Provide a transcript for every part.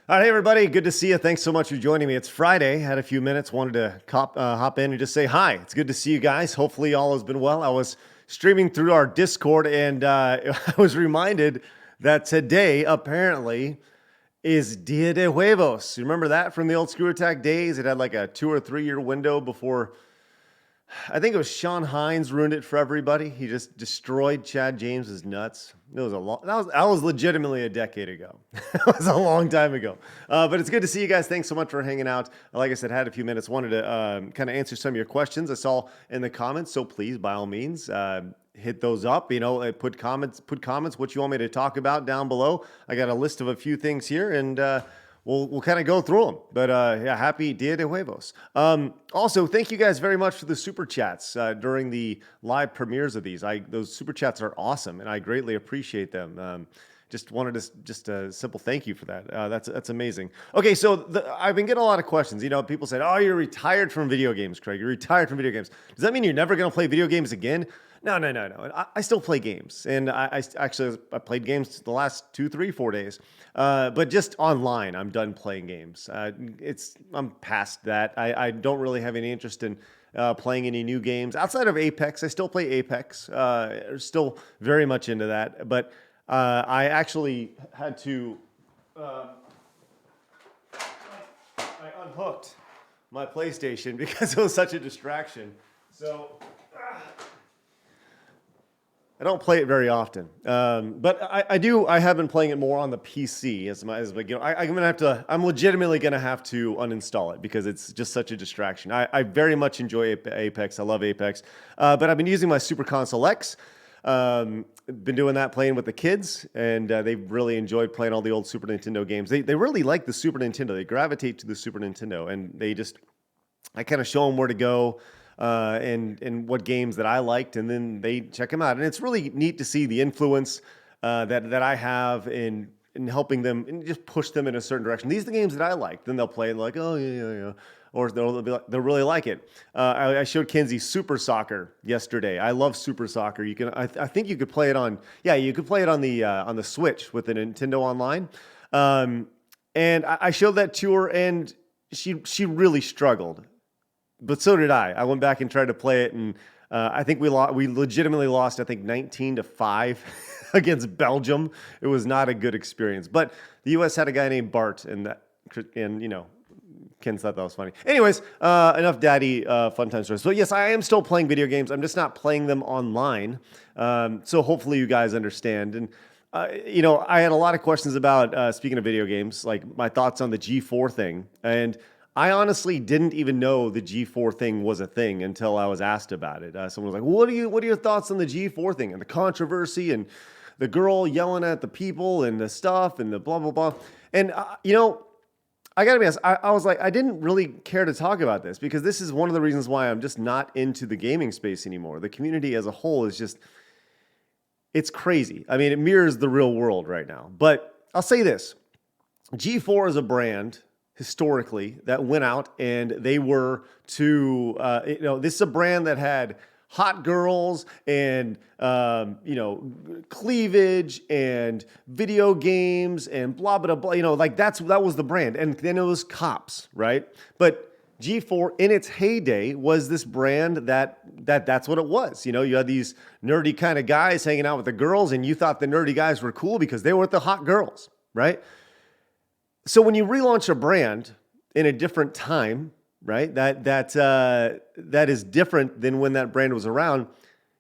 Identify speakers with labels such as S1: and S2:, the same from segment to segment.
S1: All right, hey everybody, good to see you. Thanks so much for joining me. It's Friday. Had a few minutes, wanted to hop in and just say hi. It's good to see you guys. Hopefully, all has been well. I was streaming through our Discord, and I was reminded that today apparently is Dia de Huevos. You remember that from the old ScrewAttack days? It had like a 2 or 3 year window before. I think it was Sean Hines ruined it for everybody. He just destroyed Chad James's nuts. It was that was legitimately a decade ago. It was a long time ago. But it's good to see you guys. Thanks so much for hanging out. Like I said, had a few minutes. Wanted to kind of answer some of your questions I saw in the comments. So please, by all means, hit those up. Put comments. What you want me to talk about down below. I got a list of a few things here, and we'll kind of go through them. But yeah, happy Dia de Huevos. Also, thank you guys very much for the super chats during the live premieres of these. Those super chats are awesome, and I greatly appreciate them. Just wanted to just a simple thank you for that. That's amazing. Okay, so I've been getting a lot of questions. People said, "Oh, you're retired from video games, Craig. You're retired from video games. Does that mean you're never going to play video games again?" No. I still play games, and I played games the last 2, 3, 4 days, but just online. I'm done playing games. I'm past that. I don't really have any interest in playing any new games outside of Apex. I still play Apex. Still very much into that, but I actually had to. I unhooked my PlayStation because it was such a distraction. So. I don't play it very often, but I have been playing it more on the PC I'm legitimately gonna have to uninstall it because it's just such a distraction. I very much enjoy Apex. I love Apex, but I've been using my Super Console X. Been doing that, playing with the kids, and they've really enjoyed playing all the old Super Nintendo games. They really like the Super Nintendo. They gravitate to the Super Nintendo, and I kind of show them where to go. And what games that I liked, and then they check them out. And it's really neat to see the influence that I have in helping them and just push them in a certain direction. These are the games that I like. Then they'll play and like, oh yeah, or they'll really like it. I showed Kenzie Super Soccer yesterday. I love Super Soccer. I think you could play it on the Switch with the Nintendo Online. And I showed that to her, and she really struggled. But so did I. I went back and tried to play it, and I think we legitimately lost. I think 19-5 against Belgium. It was not a good experience. But the U.S. had a guy named Bart, and Ken thought that was funny. Anyways, enough daddy fun time stories. So yes, I am still playing video games. I'm just not playing them online. So hopefully you guys understand. And I had a lot of questions about speaking of video games, like my thoughts on the G4 thing, and I honestly didn't even know the G4 thing was a thing until I was asked about it. Someone was like, "What are your thoughts on the G4 thing and the controversy and the girl yelling at the people and the stuff and the blah blah blah?" And I gotta be honest, I was like, I didn't really care to talk about this because this is one of the reasons why I'm just not into the gaming space anymore. The community as a whole is it's crazy. I mean, it mirrors the real world right now. But I'll say this: G4 is a brand historically that went out, and they were this is a brand that had hot girls and cleavage and video games and blah blah blah. That was the brand, and then it was cops, right? But G4 in its heyday was this brand that's what it was. You had these nerdy kind of guys hanging out with the girls, and you thought the nerdy guys were cool because they were with the hot girls, right? So when you relaunch a brand in a different time, right, that is different than when that brand was around,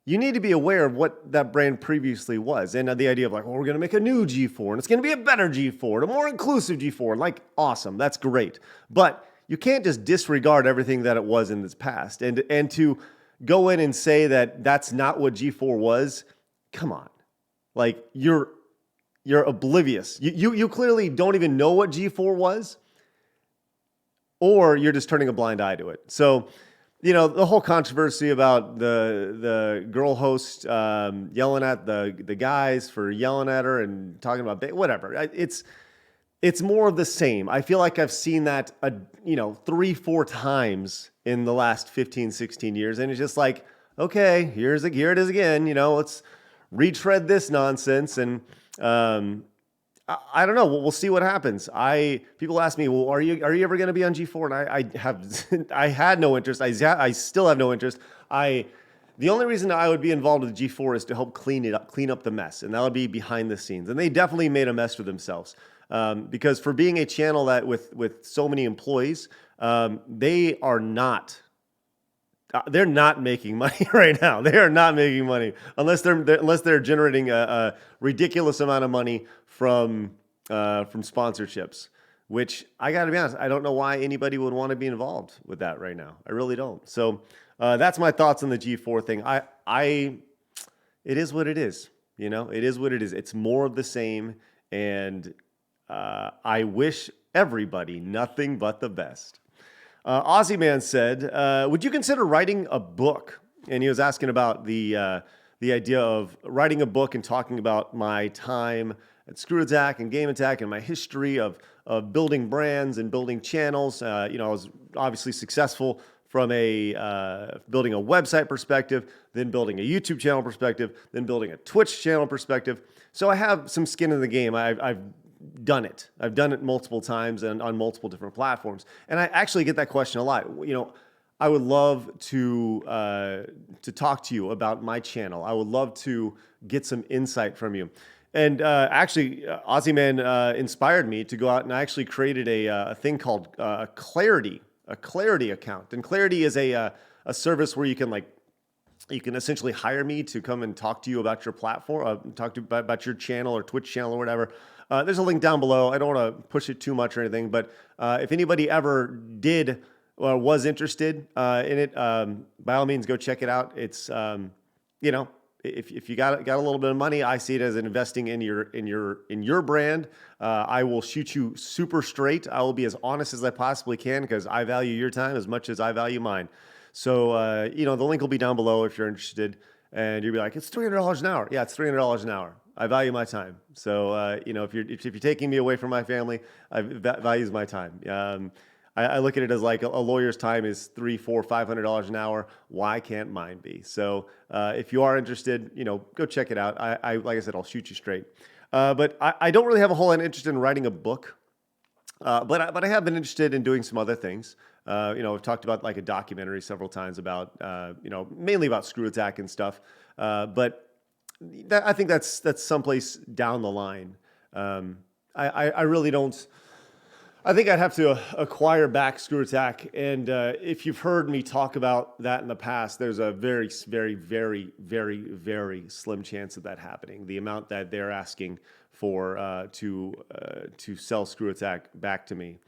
S1: you need to be aware of what that brand previously was. And the idea of like, we're going to make a new G4, and it's going to be a better G4, a more inclusive G4, like, awesome, that's great. But you can't just disregard everything that it was in its past. And to go in and say that that's not what G4 was, come on. Like, you're oblivious. You clearly don't even know what G4 was, or you're just turning a blind eye to it. So, the whole controversy about the girl host yelling at the guys for yelling at her and talking about whatever. It's more of the same. I feel like I've seen that 3-4 times in the last 15, 16 years, and it's just like, okay, here it is again. Let's retread this nonsense. And I don't know. We'll see what happens. People ask me, well, are you ever going to be on G4? And I have I had no interest. I still have no interest. The only reason I would be involved with G4 is to help clean up the mess, and that would be behind the scenes. And they definitely made a mess for themselves, because for being a channel that with so many employees, they are not. They're not making money right now. They are not making money unless they're generating a ridiculous amount of money from sponsorships. Which I got to be honest, I don't know why anybody would want to be involved with that right now. I really don't. So that's my thoughts on the G4 thing. It is what it is. You know, it is what it is. It's more of the same, and I wish everybody nothing but the best. Aussie Man said, would you consider writing a book? And he was asking about the idea of writing a book and talking about my time at ScrewAttack and Game Attack and my history of building brands and building channels. I was obviously successful from building a website perspective, then building a YouTube channel perspective, then building a Twitch channel perspective. So I have some skin in the game. I've done it. I've done it multiple times and on multiple different platforms. And I actually get that question a lot. I would love to talk to you about my channel. I would love to get some insight from you. And actually, Aussie Man inspired me to go out, and I actually created a thing called a Clarity account. And Clarity is a service where you can essentially hire me to come and talk to you about your platform, about your channel or Twitch channel or whatever. There's a link down below. I don't want to push it too much or anything, but if anybody ever did or was interested in it, by all means, go check it out. It's if you got a little bit of money, I see it as an investing in your brand. I will shoot you super straight. I will be as honest as I possibly can because I value your time as much as I value mine. So the link will be down below if you're interested, and you'll be like, it's $300 an hour. Yeah, it's $300 an hour. I value my time. So if you're taking me away from my family, that values my time. I look at it as like a lawyer's time is $300, $400, $500 an hour. Why can't mine be? So if you are interested, go check it out. Like I said, I'll shoot you straight. But I don't really have a whole lot of interest in writing a book. But I have been interested in doing some other things. I've talked about like a documentary several times about mainly about ScrewAttack and stuff. But I think that's someplace down the line. I really don't. I think I'd have to acquire back ScrewAttack, and if you've heard me talk about that in the past, there's a very, very, very, very, very slim chance of that happening. The amount that they're asking for to sell ScrewAttack back to me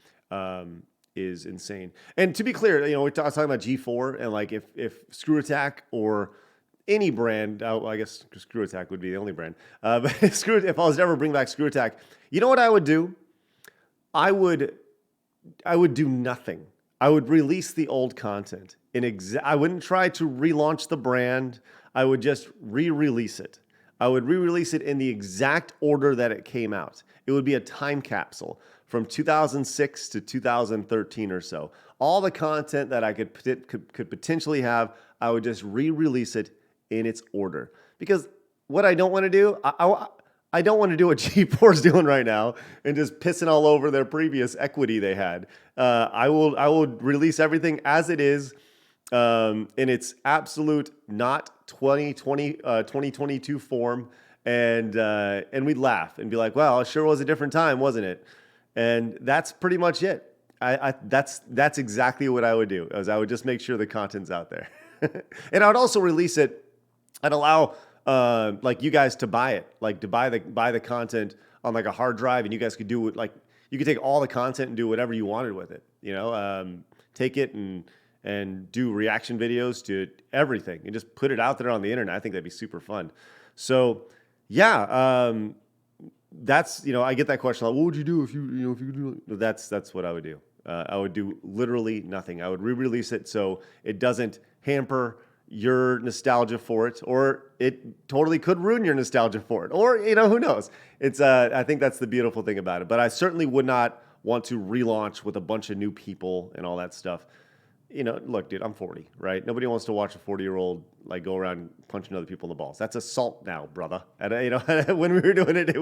S1: is insane. And to be clear, we're talking about G4, and like if ScrewAttack or any brand, I guess ScrewAttack would be the only brand. But if I was to ever bring back ScrewAttack, you know what I would do? I would do nothing. I would release the old content. I wouldn't try to relaunch the brand. I would just re-release it. I would re-release it in the exact order that it came out. It would be a time capsule from 2006 to 2013 or so. All the content that I could potentially have, I would just re-release it in its order. Because what I don't want to do, I don't want to do what G4 is doing right now and just pissing all over their previous equity they had. I will release everything as it is in its absolute not 2022 form, and we'd laugh and be like, "Well, it sure was a different time, wasn't it?" And that's pretty much it. That's exactly what I would do. Is I would just make sure the content's out there, and I would also release it. I'd allow like you guys to buy it, like to buy the content on like a hard drive, and you guys could do it like you could take all the content and do whatever you wanted with it. Take it and do reaction videos to everything and just put it out there on the internet. I think that'd be super fun. So yeah, that's I get that question like, what would you do if you could do it? That's what I would do. I would do literally nothing. I would re-release it so it doesn't hamper your nostalgia for it, or it totally could ruin your nostalgia for it, or who knows. It's I think that's the beautiful thing about it. But I certainly would not want to relaunch with a bunch of new people and all that stuff. look, dude, I'm 40, right? Nobody wants to watch a 40-year-old like go around punching other people in the balls. That's assault now, brother. And when we were doing it, it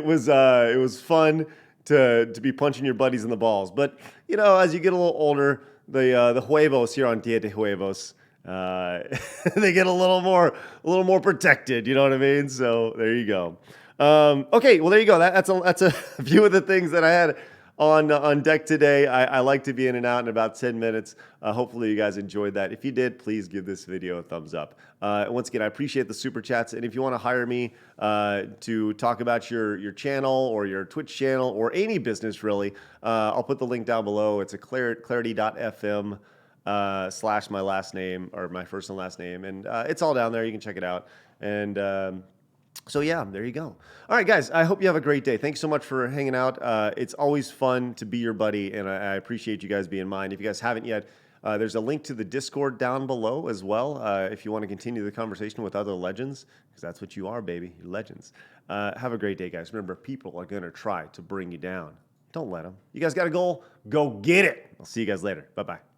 S1: was fun to be punching your buddies in the balls. But as you get a little older, the huevos here on Dia de Huevos, they get a little more protected. You know what I mean? So there you go. Okay, well there you go. That's a few of the things that I had on deck today. I like to be in and out in about 10 minutes. Hopefully you guys enjoyed that. If you did, please give this video a thumbs up. Once again, I appreciate the super chats. And if you want to hire me to talk about your channel or your Twitch channel or any business really, I'll put the link down below. It's a clarity.fm / my last name, or my first and last name. And it's all down there. You can check it out. And so yeah, there you go. All right, guys, I hope you have a great day. Thanks so much for hanging out. It's always fun to be your buddy, and I appreciate you guys being mine. If you guys haven't yet, there's a link to the Discord down below as well if you want to continue the conversation with other legends, because that's what you are, baby. You're legends. Have a great day, guys. Remember, people are going to try to bring you down. Don't let them. You guys got a goal? Go get it. I'll see you guys later. Bye-bye.